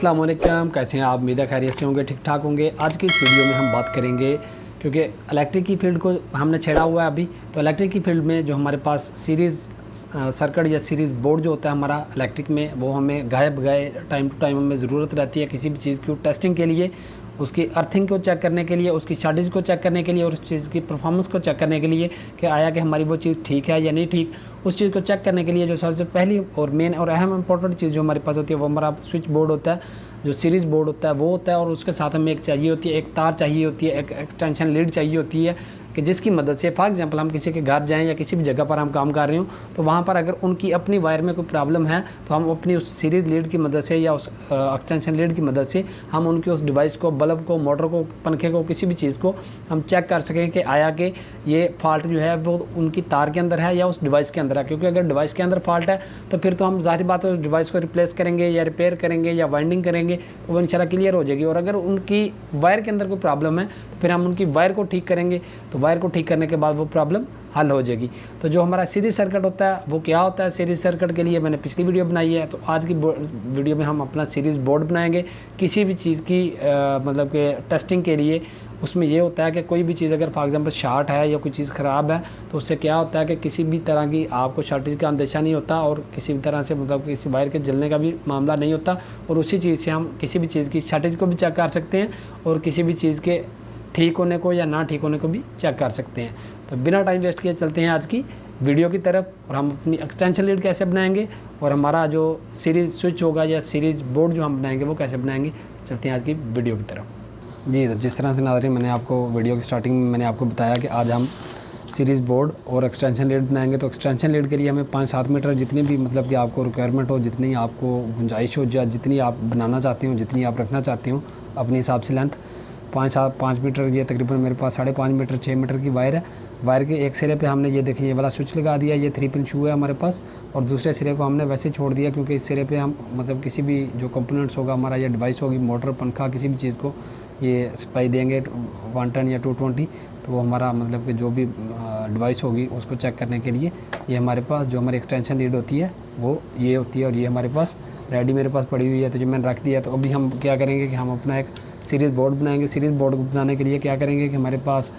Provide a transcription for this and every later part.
अस्सलाम वालेकुम, कैसे हैं आप? उम्मीद है खैरियत से होंगे, ठीक ठाक होंगे। आज की इस वीडियो में हम बात करेंगे, क्योंकि इलेक्ट्रिक की फील्ड को हमने छेड़ा हुआ है अभी, तो इलेक्ट्रिक की फील्ड में जो हमारे पास सीरीज़ सर्किट या सीरीज़ बोर्ड जो होता है हमारा इलेक्ट्रिक में, वो हमें गायब गए टाइम टू टाइम हमें ज़रूरत रहती है किसी भी चीज़ की टेस्टिंग के लिए, उसकी अर्थिंग को चेक करने के लिए, उसकी शॉर्टेज को चेक करने के लिए और उस चीज़ की परफॉर्मेंस को चेक करने के लिए कि आया कि हमारी वो चीज़ ठीक है या नहीं ठीक। उस चीज़ को चेक करने के लिए जो सबसे पहली और मेन और अहम इंपॉर्टेंट चीज़ जो हमारे पास होती है वो हमारा स्विच बोर्ड होता है, जो सीरीज़ बोर्ड होता है वो होता है। और उसके साथ हमें एक चाहिए होती है, एक तार चाहिए होती है, एक एक्सटेंशन लीड चाहिए होती है कि जिसकी मदद से फॉर एग्जांपल हम किसी के घर जाएं या किसी भी जगह पर हम काम कर रहे हो, तो वहाँ पर अगर उनकी अपनी वायर में कोई प्रॉब्लम है तो हम अपनी उस सीरीज़ लीड की मदद से या उस एक्सटेंशन लीड की मदद से हम उनकी उस डिवाइस को, बल्ब को, मोटर को, पंखे को, किसी भी चीज़ को हम चेक कर सकें कि आया कि ये फॉल्ट जो है वो उनकी तार के अंदर है या उस डिवाइस के अंदर है। क्योंकि अगर डिवाइस के अंदर फॉल्ट है तो फिर तो हम ज़ाहिर बात है उस डिवाइस को रिप्लेस करेंगे या रिपेयर करेंगे या वाइंडिंग करेंगे तो वो इंशाल्लाह क्लियर हो जाएगी। और अगर उनकी वायर के अंदर कोई प्रॉब्लम है तो फिर हम उनकी वायर को ठीक करेंगे, तो वायर को ठीक करने के बाद वो प्रॉब्लम हल हो जाएगी। तो जो हमारा सीरीज सर्किट होता है वो क्या होता है, सीरीज सर्किट के लिए मैंने पिछली वीडियो बनाई है, तो आज की वीडियो में हम अपना सीरीज़ बोर्ड बनाएंगे किसी भी चीज़ की मतलब कि टेस्टिंग के लिए। उसमें ये होता है कि कोई भी चीज़ अगर फॉर एग्जांपल शार्ट है या कोई चीज़ ख़राब है तो उससे क्या होता है कि किसी भी तरह की आपको शॉर्टेज का अंदेशा नहीं होता और किसी भी तरह से मतलब किसी वायर के जलने का भी मामला नहीं होता। और उसी चीज़ से हम किसी भी चीज़ की शॉर्टेज को भी चेक कर सकते हैं और किसी भी चीज़ के ठीक होने को या ना ठीक होने को भी चेक कर सकते हैं। तो बिना टाइम वेस्ट किए चलते हैं आज की वीडियो की तरफ और हम अपनी एक्सटेंशन लीड कैसे बनाएंगे और हमारा जो सीरीज़ स्विच होगा या सीरीज़ बोर्ड जो हम बनाएंगे वो कैसे बनाएंगे। चलते हैं आज की वीडियो की तरफ। जी, तो जिस तरह से नाज़रीन मैंने आपको वीडियो की स्टार्टिंग में मैंने आपको बताया कि आज हम सीरीज़ बोर्ड और एक्सटेंशन लीड बनाएंगे। तो एक्सटेंशन लीड के लिए हमें 5-7 मीटर जितनी भी मतलब कि आपको रिक्वायरमेंट हो, जितनी आपको गुंजाइश हो, या जितनी आप बनाना चाहती हो, जितनी आप रखना चाहती हो अपने हिसाब से लेंथ 5 मीटर, ये तकरीबन मेरे पास 5.5 मीटर 6 मीटर की वायर है। वायर के एक सिरे पे हमने ये देखिए ये वाला स्विच लगा दिया, ये 3 पिन शू है हमारे पास, और दूसरे सिरे को हमने वैसे छोड़ दिया क्योंकि इस सिरे पे हम मतलब किसी भी जो कंपोनेंट्स होगा हमारा, या डिवाइस होगी, मोटर, पंखा, किसी भी चीज़ को ये सप्लाई देंगे 110 या 220, तो वो हमारा मतलब कि जो भी डिवाइस होगी उसको चेक करने के लिए ये हमारे पास जो हमारी एक्सटेंशन लीड होती है वो ये होती है। और ये हमारे पास रेडी मेरे पास पड़ी हुई है, तो जो मैंने रख दिया है। तो अभी हम क्या करेंगे कि हम अपना एक सीरीज़ बोर्ड बनाएंगे। सीरीज़ बोर्ड बनाने के लिए क्या करेंगे कि हमारे पास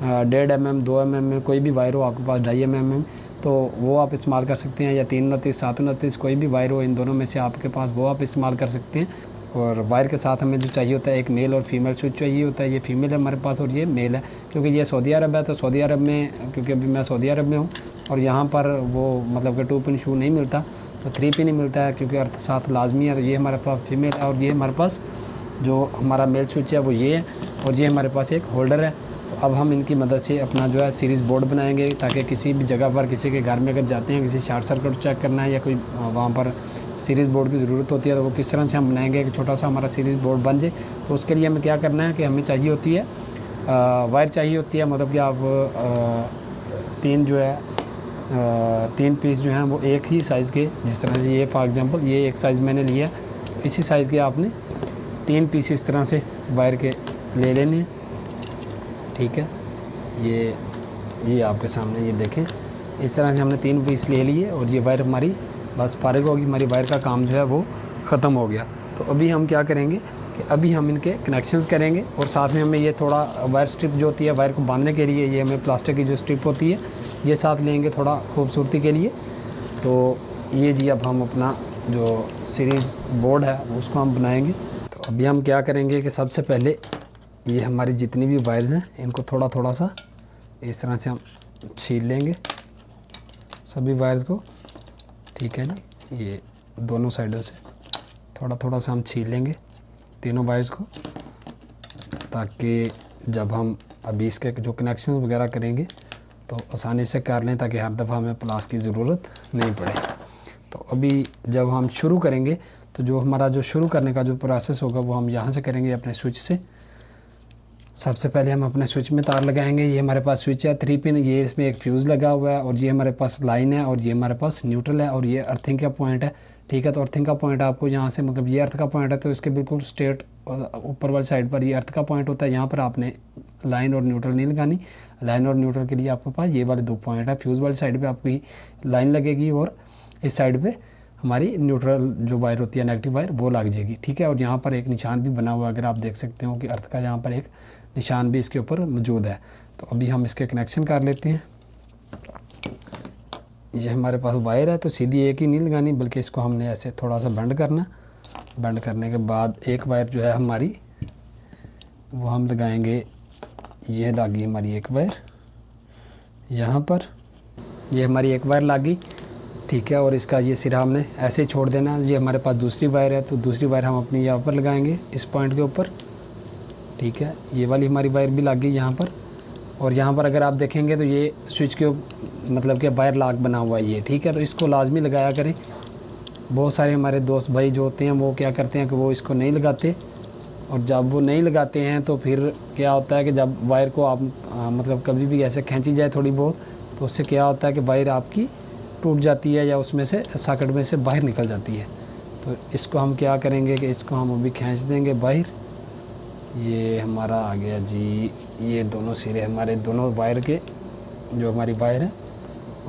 1.5 mm 2 mm में कोई भी वायर हो, आपके पास 2.5 mm तो वो आप इस्तेमाल कर सकते हैं, या 329 729 कोई भी वायर हो, इन दोनों में से आपके पास वो आप इस्तेमाल कर सकते हैं। और वायर के साथ हमें जो चाहिए होता है एक मेल और फीमेल स्विच चाहिए होता है। ये फीमेल है हमारे पास और ये मेल है, क्योंकि ये सऊदी अरब है। तो सऊदी अरब में, क्योंकि अभी मैं सऊदी अरब में हूँ और यहाँ पर वो मतलब कि 2 पिन शू नहीं मिलता, तो 3 पिन ही मिलता है क्योंकि अर्थ साथ लाजमी है। तो ये हमारे पास फीमेल है और ये हमारे पास जो हमारा मेल स्विच है वो ये है, और ये हमारे पास एक होल्डर है। तो अब हम इनकी मदद से अपना जो है सीरीज़ बोर्ड बनाएंगे, ताकि किसी भी जगह पर किसी के घर में अगर जाते हैं, किसी शॉर्ट सर्किट चेक करना है या कोई वहाँ पर सीरीज़ बोर्ड की ज़रूरत होती है तो वो किस तरह से हम बनाएंगे कि छोटा सा हमारा सीरीज़ बोर्ड बन जाए। तो उसके लिए हमें क्या करना है कि हमें चाहिए होती है वायर चाहिए होती है, मतलब कि आप 3 पीस जो हैं वो एक ही साइज़ के, जिस तरह से ये फॉर एग्जांपल ये एक साइज़ मैंने लिया, तो इसी साइज़ के आपने 3 पीस इस तरह से वायर के ले लेने हैं। ठीक है, ये आपके सामने ये देखें, इस तरह से हमने 3 पीस ले लिए और ये वायर हमारी बस फारिग होगी, हमारी वायर का काम जो है वो ख़त्म हो गया। तो अभी हम क्या करेंगे कि अभी हम इनके कनेक्शंस करेंगे और साथ में हमें ये थोड़ा वायर स्ट्रिप जो होती है वायर को बांधने के लिए, ये हमें प्लास्टिक की जो स्ट्रिप होती है ये साथ लेंगे थोड़ा खूबसूरती के लिए। तो ये जी अब हम अपना जो सीरीज़ बोर्ड है उसको हम बनाएंगे। तो अभी हम क्या करेंगे कि सबसे पहले ये हमारी जितनी भी वायर्स हैं इनको थोड़ा थोड़ा सा इस तरह से हम छील लेंगे सभी वायर्स को। ठीक है जी, ये दोनों साइडों से थोड़ा थोड़ा सा हम छील लेंगे तीनों वायर्स को, ताकि जब हम अभी इसके जो कनेक्शन वगैरह करेंगे तो आसानी से कर लें, ताकि हर दफ़ा हमें प्लास की ज़रूरत नहीं पड़े। तो अभी जब हम शुरू करेंगे तो जो हमारा जो शुरू करने का जो प्रोसेस होगा वो हम यहाँ से करेंगे अपने स्विच से। सबसे पहले हम अपने स्विच में तार लगाएंगे। ये हमारे पास स्विच है 3 पिन, ये इसमें एक फ्यूज़ लगा हुआ है और ये हमारे पास लाइन है और ये हमारे पास न्यूट्रल है और ये अर्थिंग का पॉइंट है। ठीक है, तो अर्थिंग का पॉइंट आपको यहाँ से मतलब ये अर्थ का पॉइंट है तो इसके बिल्कुल स्ट्रेट ऊपर वाली साइड पर ये अर्थ का पॉइंट होता है। यहाँ पर आपने लाइन और न्यूट्रल नहीं लगानी। लाइन और न्यूट्रल के लिए आपके पास ये वाले 2 पॉइंट है। फ्यूज़ वाली साइड पर आपकी लाइन लगेगी और इस साइड पर हमारी न्यूट्रल जो वायर होती है नेगेटिव वायर वो लग जाएगी। ठीक है, और यहाँ पर एक निशान भी बना हुआ है, अगर आप देख सकते हो कि अर्थ का यहाँ पर एक निशान भी इसके ऊपर मौजूद है। तो अभी हम इसके कनेक्शन कर लेते हैं। ये हमारे पास वायर है, तो सीधी एक ही नहीं लगानी बल्कि इसको हमने ऐसे थोड़ा सा बेंड करना। बेंड करने के बाद एक वायर जो है हमारी वो हम लगाएंगे, ये लगी हमारी एक वायर यहाँ पर, ये हमारी एक वायर लगी। ठीक है, और इसका ये सिरा हमने ऐसे ही छोड़ देना। ये हमारे पास दूसरी वायर है, तो दूसरी वायर हम अपनी यहाँ पर लगाएंगे इस पॉइंट के ऊपर। ठीक है, ये वाली हमारी वायर भी लग गई यहाँ पर। और यहाँ पर अगर आप देखेंगे तो ये स्विच के मतलब कि वायर लॉक बना हुआ है ये। ठीक है, तो इसको लाजमी लगाया करें। बहुत सारे हमारे दोस्त भाई जो होते हैं वो क्या करते हैं कि वो इसको नहीं लगाते, और जब वो नहीं लगाते हैं तो फिर क्या होता है कि जब वायर को आप मतलब कभी भी ऐसे खींची जाए थोड़ी बहुत, तो उससे क्या होता है कि वायर आपकी टूट जाती है या उसमें से सॉकेट में से बाहर निकल जाती है। तो इसको हम क्या करेंगे कि इसको हम अभी खींच देंगे बाहर। ये हमारा आ गया जी, ये दोनों सिरे हमारे दोनों वायर के, जो हमारी वायर है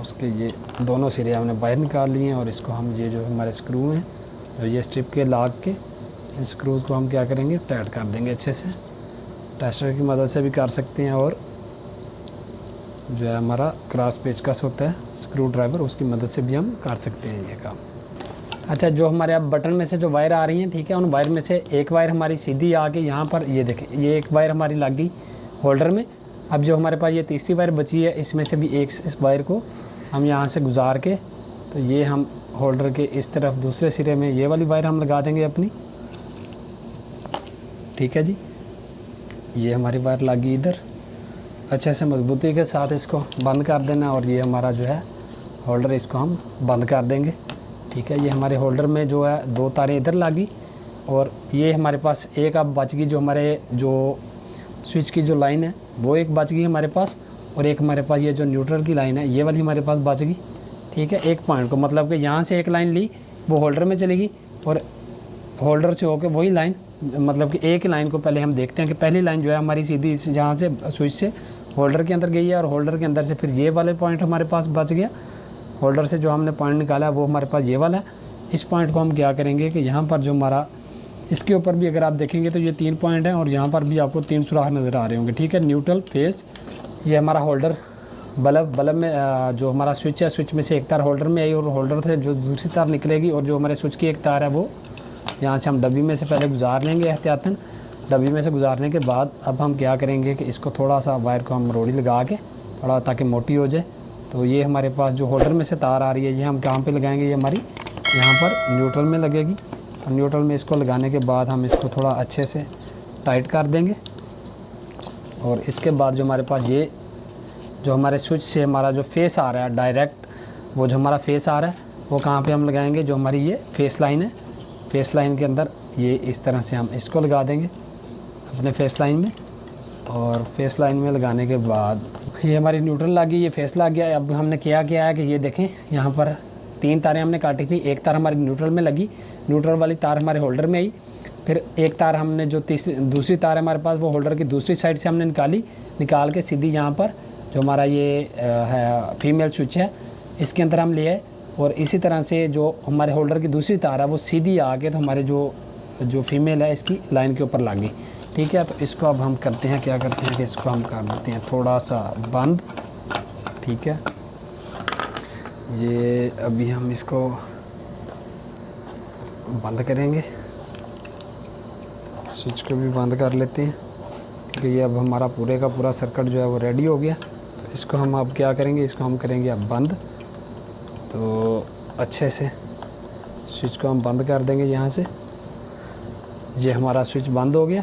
उसके ये दोनों सिरे हमने बाहर निकाल लिए हैं। और इसको हम ये जो हमारे स्क्रू हैं, जो ये स्ट्रिप के लॉक के, इन स्क्रूज़ को हम क्या करेंगे, टाइट कर देंगे अच्छे से। टेस्टर की मदद से भी कर सकते हैं, और जो है हमारा क्रॉस पेचकस होता है स्क्रू ड्राइवर, उसकी मदद से भी हम कर सकते हैं ये काम। अच्छा, जो हमारे अब बटन में से जो वायर आ रही हैं, ठीक है, उन वायर में से एक वायर हमारी सीधी आके यहाँ पर, ये देखें, ये एक वायर हमारी लग गई होल्डर में। अब जो हमारे पास ये तीसरी वायर बची है, इसमें से भी एक इस वायर को हम यहाँ से गुजार के, तो ये हम होल्डर के इस तरफ दूसरे सिरे में ये वाली वायर हम लगा देंगे अपनी। ठीक है जी, ये हमारी वायर लगी इधर। अच्छे से मजबूती के साथ इसको बंद कर देना, और ये हमारा जो है होल्डर, इसको हम बंद कर देंगे। ठीक है, ये हमारे होल्डर में जो है दो तारें इधर लगी, और ये हमारे पास एक अब बच गई, जो हमारे जो स्विच की जो लाइन है वो एक बच गई हमारे पास, और एक हमारे पास ये जो न्यूट्रल की लाइन है ये वाली हमारे पास बच गई। ठीक है, एक पॉइंट को मतलब कि यहाँ से एक लाइन ली, वो होल्डर में चलेगी, और होल्डर से होकर वही लाइन, मतलब कि एक लाइन को पहले हम देखते हैं कि पहली लाइन जो है हमारी सीधी जहाँ से स्विच से होल्डर के अंदर गई है, और होल्डर के अंदर से फिर ये वाले पॉइंट हमारे पास बच गया। होल्डर से जो हमने पॉइंट निकाला है वो हमारे पास ये वाला है। इस पॉइंट को हम क्या करेंगे कि यहाँ पर जो हमारा, इसके ऊपर भी अगर आप देखेंगे तो ये 3 पॉइंट हैं, और यहाँ पर भी आपको 3 सुराख नज़र आ रहे होंगे। ठीक है, न्यूट्रल, फेस, ये हमारा होल्डर, बल्ब में जो हमारा स्विच है, स्विच में से एक तार होल्डर में आई, और होल्डर से जो दूसरी तार निकलेगी, और जो हमारे स्विच की एक तार है वो यहाँ से हम डब्बी में से पहले गुजार लेंगे एहतियातन। डब्बी में से गुजारने के बाद अब हम क्या करेंगे कि इसको थोड़ा सा वायर को हम रोड़ी लगा के थोड़ा, ताकि मोटी हो जाए। तो ये हमारे पास जो होल्डर में से तार आ रही है, ये हम कहाँ पे लगाएंगे, ये हमारी यहाँ पर न्यूट्रल में लगेगी। और न्यूट्रल में इसको लगाने के बाद हम इसको थोड़ा अच्छे से टाइट कर देंगे। और इसके बाद जो हमारे पास ये जो हमारे स्विच से हमारा जो फेस आ रहा है डायरेक्ट, वो जो हमारा फेस आ रहा है वो कहाँ पे हम लगाएंगे, जो हमारी ये फेस लाइन है, फेस लाइन के अंदर ये इस तरह से हम इसको लगा देंगे अपने फेस लाइन में। और फेस लाइन में लगाने के बाद ये हमारी न्यूट्रल लगी, ये फेस लग गया। अब हमने क्या किया है कि ये देखें, यहाँ पर 3 तारें हमने काटी थी, एक तार हमारी न्यूट्रल में लगी, न्यूट्रल वाली तार हमारे होल्डर में आई, फिर एक तार हमने जो दूसरी तार है हमारे पास वो होल्डर की दूसरी साइड से हमने निकाल के सीधी यहाँ पर जो हमारा ये है फीमेल स्विच है इसके अंदर हम ले आए। और इसी तरह से जो हमारे होल्डर की दूसरी तार है वो सीधी आके तो हमारे जो फीमेल है इसकी लाइन के ऊपर लग गई। ठीक है, तो इसको अब हम करते हैं, क्या करते हैं कि इसको हम कर देते हैं थोड़ा सा बंद। ठीक है, ये अभी हम इसको बंद करेंगे, स्विच को भी बंद कर लेते हैं क्योंकि ये अब हमारा पूरे का पूरा सर्किट जो है वो रेडी हो गया। तो इसको हम अब क्या करेंगे, इसको हम करेंगे अब बंद। तो अच्छे से स्विच को हम बंद कर देंगे यहाँ से। ये हमारा स्विच बंद हो गया।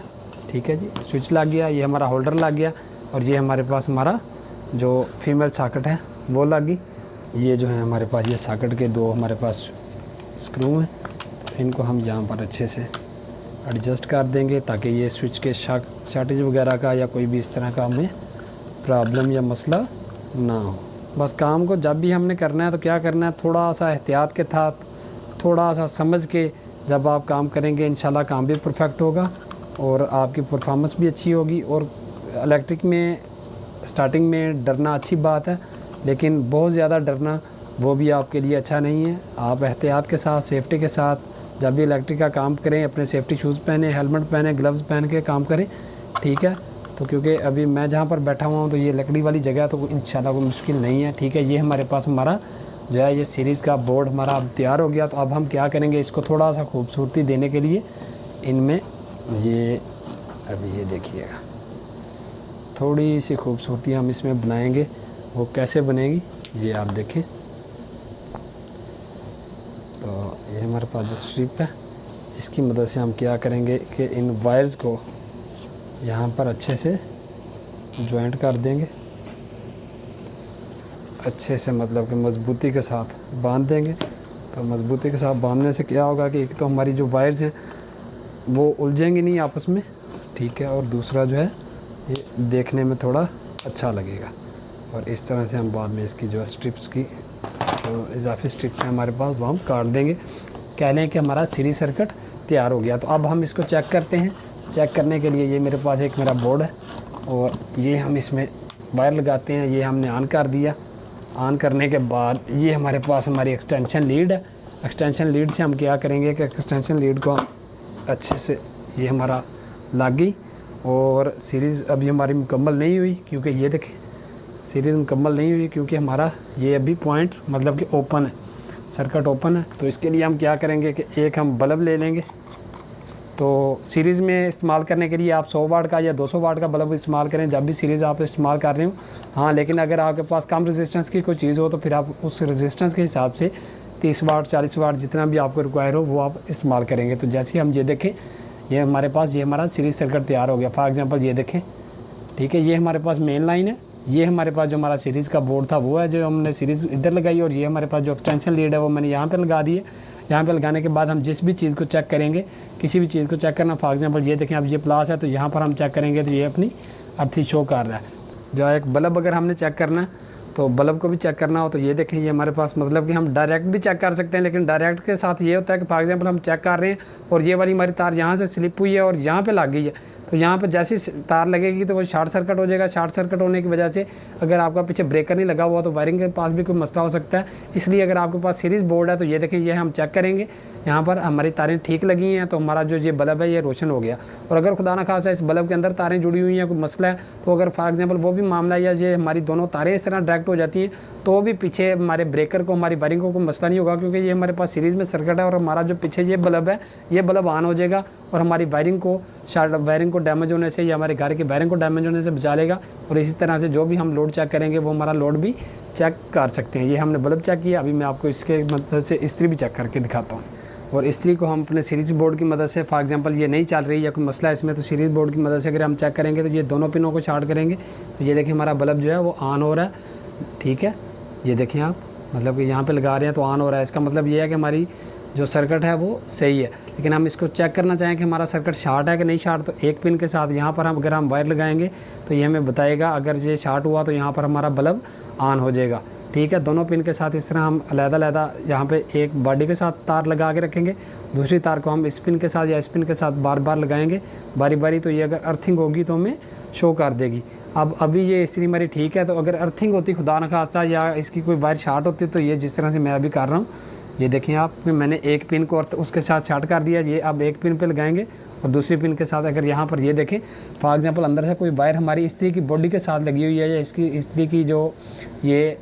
ठीक है जी, स्विच लग गया, ये हमारा होल्डर लग गया और ये हमारे पास हमारा जो फीमेल सॉकेट है वो लग गई। ये जो है हमारे पास ये सॉकेट के 2 हमारे पास स्क्रू हैं, तो इनको हम यहाँ पर अच्छे से एडजस्ट कर देंगे ताकि ये स्विच के शॉर्टेज वगैरह का या कोई भी इस तरह का हमें प्रॉब्लम या मसला ना हो। बस काम को जब भी हमने करना है तो क्या करना है, थोड़ा सा एहतियात के साथ, थोड़ा सा समझ के जब आप काम करेंगे इंशाल्लाह काम भी परफेक्ट होगा और आपकी परफॉर्मेंस भी अच्छी होगी। और इलेक्ट्रिक में स्टार्टिंग में डरना अच्छी बात है, लेकिन बहुत ज़्यादा डरना वो भी आपके लिए अच्छा नहीं है। आप एहतियात के साथ, सेफ्टी के साथ जब भी इलेक्ट्रिक का काम करें, अपने सेफ्टी शूज़ पहने, हेलमेट पहने, ग्लव्स पहन के काम करें, ठीक है। तो क्योंकि अभी मैं जहाँ पर बैठा हुआ हूँ तो ये लकड़ी वाली जगह, तो इंशाल्लाह कोई मुश्किल नहीं है, ठीक है। ये हमारे पास हमारा जो है ये सीरीज़ का बोर्ड हमारा अब तैयार हो गया। तो अब हम क्या करेंगे, इसको थोड़ा सा खूबसूरती देने के लिए इनमें ये अभी ये देखिएगा थोड़ी सी खूबसूरती हम इसमें बनाएंगे। वो कैसे बनेगी ये आप देखें। तो ये हमारे पास जो स्ट्रिप है, इसकी मदद से हम क्या करेंगे कि इन वायर्स को यहाँ पर अच्छे से जॉइंट कर देंगे, अच्छे से मतलब कि मज़बूती के साथ बांध देंगे। तो मज़बूती के साथ बांधने से क्या होगा कि एक तो हमारी जो वायर्स हैं वो उलझेंगी नहीं आपस में, ठीक है, और दूसरा जो है ये देखने में थोड़ा अच्छा लगेगा। और इस तरह से हम बाद में इसकी जो स्ट्रिप्स की जो इजाफी स्ट्रिप्स हैं हमारे पास वो हम काट देंगे। कह लें कि हमारा सीरीज सर्किट तैयार हो गया। तो अब हम इसको चेक करते हैं। चेक करने के लिए ये मेरे पास एक मेरा बोर्ड है और ये हम इसमें वायर लगाते हैं। ये हमने ऑन कर दिया। ऑन करने के बाद ये हमारे पास हमारी एक्सटेंशन लीड है। एक्सटेंशन लीड से हम क्या करेंगे कि एक्सटेंशन लीड को अच्छे से ये हमारा लग गई। और सीरीज़ अभी हमारी मुकम्मल नहीं हुई, क्योंकि ये देखें सीरीज़ मुकम्मल नहीं हुई, क्योंकि हमारा ये अभी पॉइंट मतलब कि ओपन है, सर्किट ओपन है। तो इसके लिए हम क्या करेंगे कि एक हम बल्ब ले लेंगे। तो सीरीज़ में इस्तेमाल करने के लिए आप 100 वाट का या 200 वाट का बल्ब इस्तेमाल करें जब भी सीरीज़ आप इस्तेमाल कर रहे हो। हाँ, लेकिन अगर आपके पास कम रेजिस्टेंस की कोई चीज़ हो तो फिर आप उस रेजिस्टेंस के हिसाब से 30 वाट 40 वाट जितना भी आपको रिक्वायर हो वो आप इस्तेमाल करेंगे। तो जैसे हम ये देखें, ये हमारे पास ये हमारा सीरीज़ सर्किट तैयार हो गया। फॉर एग्जांपल ये देखें, ठीक है, ये हमारे पास मेन लाइन है। ये हमारे पास जो हमारा सीरीज़ का बोर्ड था वो है जो हमने सीरीज़ इधर लगाई, और ये हमारे पास जो एक्सटेंशन लीड है वो मैंने यहाँ पे लगा दी है। यहाँ पे लगाने के बाद हम जिस भी चीज़ को चेक करेंगे, किसी भी चीज़ को चेक करना, फॉर एग्जांपल ये देखें अब ये प्लस है तो यहाँ पर हम चेक करेंगे तो ये अपनी अर्थी शो कर रहा है। जो एक बल्ब अगर हमने चेक करना है तो बल्ब को भी चेक करना हो तो ये देखें, ये हमारे पास मतलब कि हम डायरेक्ट भी चेक कर सकते हैं, लेकिन डायरेक्ट के साथ ये होता है कि फॉर एग्जांपल हम चेक कर रहे हैं और ये वाली हमारी तार यहाँ से स्लिप हुई है और यहाँ पे लग गई है। तो यहाँ पर जैसी तार लगेगी तो वो शॉर्ट सर्किट हो जाएगा। शॉर्ट सर्किट होने की वजह से अगर आपका पीछे ब्रेकर नहीं लगा हुआ तो वायरिंग के पास भी कोई मसला हो सकता है। इसलिए अगर आपके पास सीरीज़ बोर्ड है तो ये देखें, ये हम चेक करेंगे, यहाँ पर हमारी तारें ठीक लगी हैं तो हमारा जो ये बल्ब है ये रोशन हो गया। और अगर खुदा ना खासा इस बल्ब के अंदर तारें जुड़ी हुई हैं, कोई मसला है, तो अगर फॉर एग्जांपल वो भी मामला या ये हमारी दोनों तारें इस तरह डायरेक्ट हो जाती हैं तो भी पीछे हमारे ब्रेकर को, हमारी वायरिंग को कोई मसला नहीं होगा, क्योंकि ये हमारे पास सीरीज़ में सर्किट है और हमारा जो पीछे ये बल्ब है ये बल्ब ऑन हो जाएगा और हमारी वायरिंग को डैमेज होने से या हमारे घर की वायरिंग को डैमेज होने से बचा लेगा। और इसी तरह से जो भी हम लोड चेक करेंगे वो हमारा लोड भी चेक कर सकते हैं। ये हमने बल्ब चेक किया, अभी मैं आपको इसके मदद से इस्त्री भी चेक करके दिखाता हूँ। और इस्त्री को हम अपने सीरीज़ बोर्ड की मदद से, फॉर एग्जांपल ये नहीं चल रही या कोई मसला है इसमें, तो सीरीज़ बोर्ड की मदद से अगर हम चेक करेंगे तो ये दोनों पिनों को शॉर्ट करेंगे तो ये देखिए हमारा बल्ब जो है वो ऑन हो रहा है, ठीक है। ये देखें आप, मतलब कि यहाँ पे लगा रहे हैं तो ऑन हो रहा है। इसका मतलब ये है कि हमारी जो सर्किट है वो सही है। लेकिन हम इसको चेक करना चाहें कि हमारा सर्किट शॉर्ट है कि नहीं शॉर्ट, तो एक पिन के साथ यहाँ पर हम अगर हम वायर लगाएंगे तो ये हमें बताएगा। अगर ये शॉर्ट हुआ तो यहाँ पर हमारा बल्ब ऑन हो जाएगा, ठीक है। दोनों पिन के साथ इस तरह हम अलग-अलग यहाँ पे एक बॉडी के साथ तार लगा के रखेंगे, दूसरी तार को हम इस पिन के साथ या इस पिन के साथ बार बार लगाएंगे बारी बारी। तो ये अगर अर्थिंग होगी तो हमें शो कर देगी। अब अभी ये इस्त्री हमारी ठीक है, तो अगर अर्थिंग होती खुदा न खासा या इसकी कोई वायर शॉर्ट होती तो ये जिस तरह से मैं अभी कर रहा हूँ, ये देखें आप, मैंने एक पिन को उसके साथ शॉर्ट कर दिया। ये अब एक पिन पे लगाएंगे और दूसरी पिन के साथ अगर यहाँ पर ये देखें फॉर एग्जांपल अंदर से कोई वायर हमारी इस्त्री की बॉडी के साथ लगी हुई है या इसकी इस्त्री की जो ये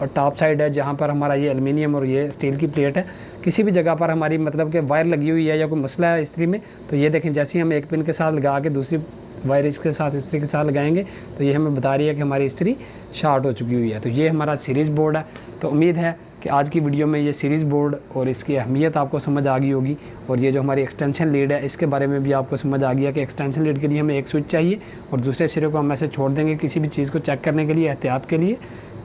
टॉप साइड है जहाँ पर हमारा ये एल्युमिनियम और ये स्टील की प्लेट है, किसी भी जगह पर हमारी मतलब कि वायर लगी हुई है या कोई मसला है इस्त्री में, तो ये देखें जैसे ही हम एक पिन के साथ लगा के दूसरी वायर इसके साथ इस्त्री के साथ लगाएंगे तो ये हमें बता रही है कि हमारी इस्त्री शॉर्ट हो चुकी हुई है। तो ये हमारा सीरीज़ बोर्ड है। तो उम्मीद है कि आज की वीडियो में ये सीरीज़ बोर्ड और इसकी अहमियत आपको समझ आ गई होगी। और ये जो हमारी एक्सटेंशन लीड है इसके बारे में भी आपको समझ आ गया कि एक्सटेंशन लीड के लिए हमें एक स्विच चाहिए और दूसरे सिरे को हम ऐसे छोड़ देंगे किसी भी चीज़ को चेक करने के लिए, एहतियात के लिए,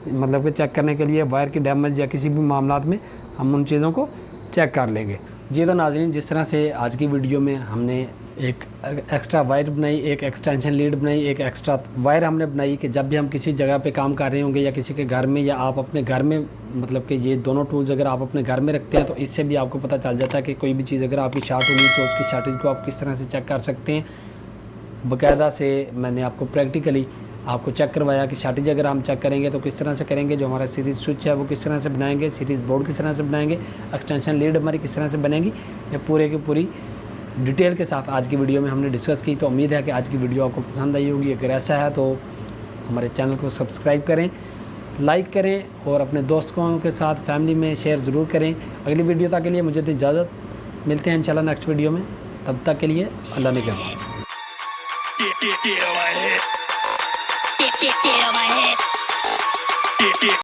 मतलब कि चेक करने के लिए वायर की डैमेज या किसी भी मामलात में हम उन चीज़ों को चेक कर लेंगे। जी तो नाज़रीन, जिस तरह से आज की वीडियो में हमने एक एक्स्ट्रा वायर बनाई, एक एक्सटेंशन लीड बनाई, एक एक्स्ट्रा वायर हमने बनाई कि जब भी हम किसी जगह पे काम कर रहे होंगे या किसी के घर में या आप अपने घर में, मतलब कि ये दोनों टूल्स अगर आप अपने घर में रखते हैं तो इससे भी आपको पता चल जाता है कि कोई भी चीज़ अगर आपकी शॉर्ट होगी तो उसकी शॉर्टेज को आप किस तरह से चेक कर सकते हैं। बाकायदा से मैंने आपको प्रैक्टिकली आपको चेक करवाया कि शार्टेज अगर हम चेक करेंगे तो किस तरह से करेंगे, जो हमारा सीरीज़ स्विच है वो किस तरह से बनाएंगे, सीरीज़ बोर्ड किस तरह से बनाएंगे, एक्सटेंशन लीड हमारी किस तरह से बनेगी, ये पूरे की पूरी डिटेल के साथ आज की वीडियो में हमने डिस्कस की। तो उम्मीद है कि आज की वीडियो आपको पसंद आई होगी। अगर ऐसा है तो हमारे चैनल को सब्सक्राइब करें, लाइक करें और अपने दोस्तों के साथ फैमिली में शेयर ज़रूर करें। अगली वीडियो तक के लिए मुझे इजाज़त, मिलते हैं इंशाल्लाह नेक्स्ट वीडियो में। तब तक के लिए अल्लाह ने क्या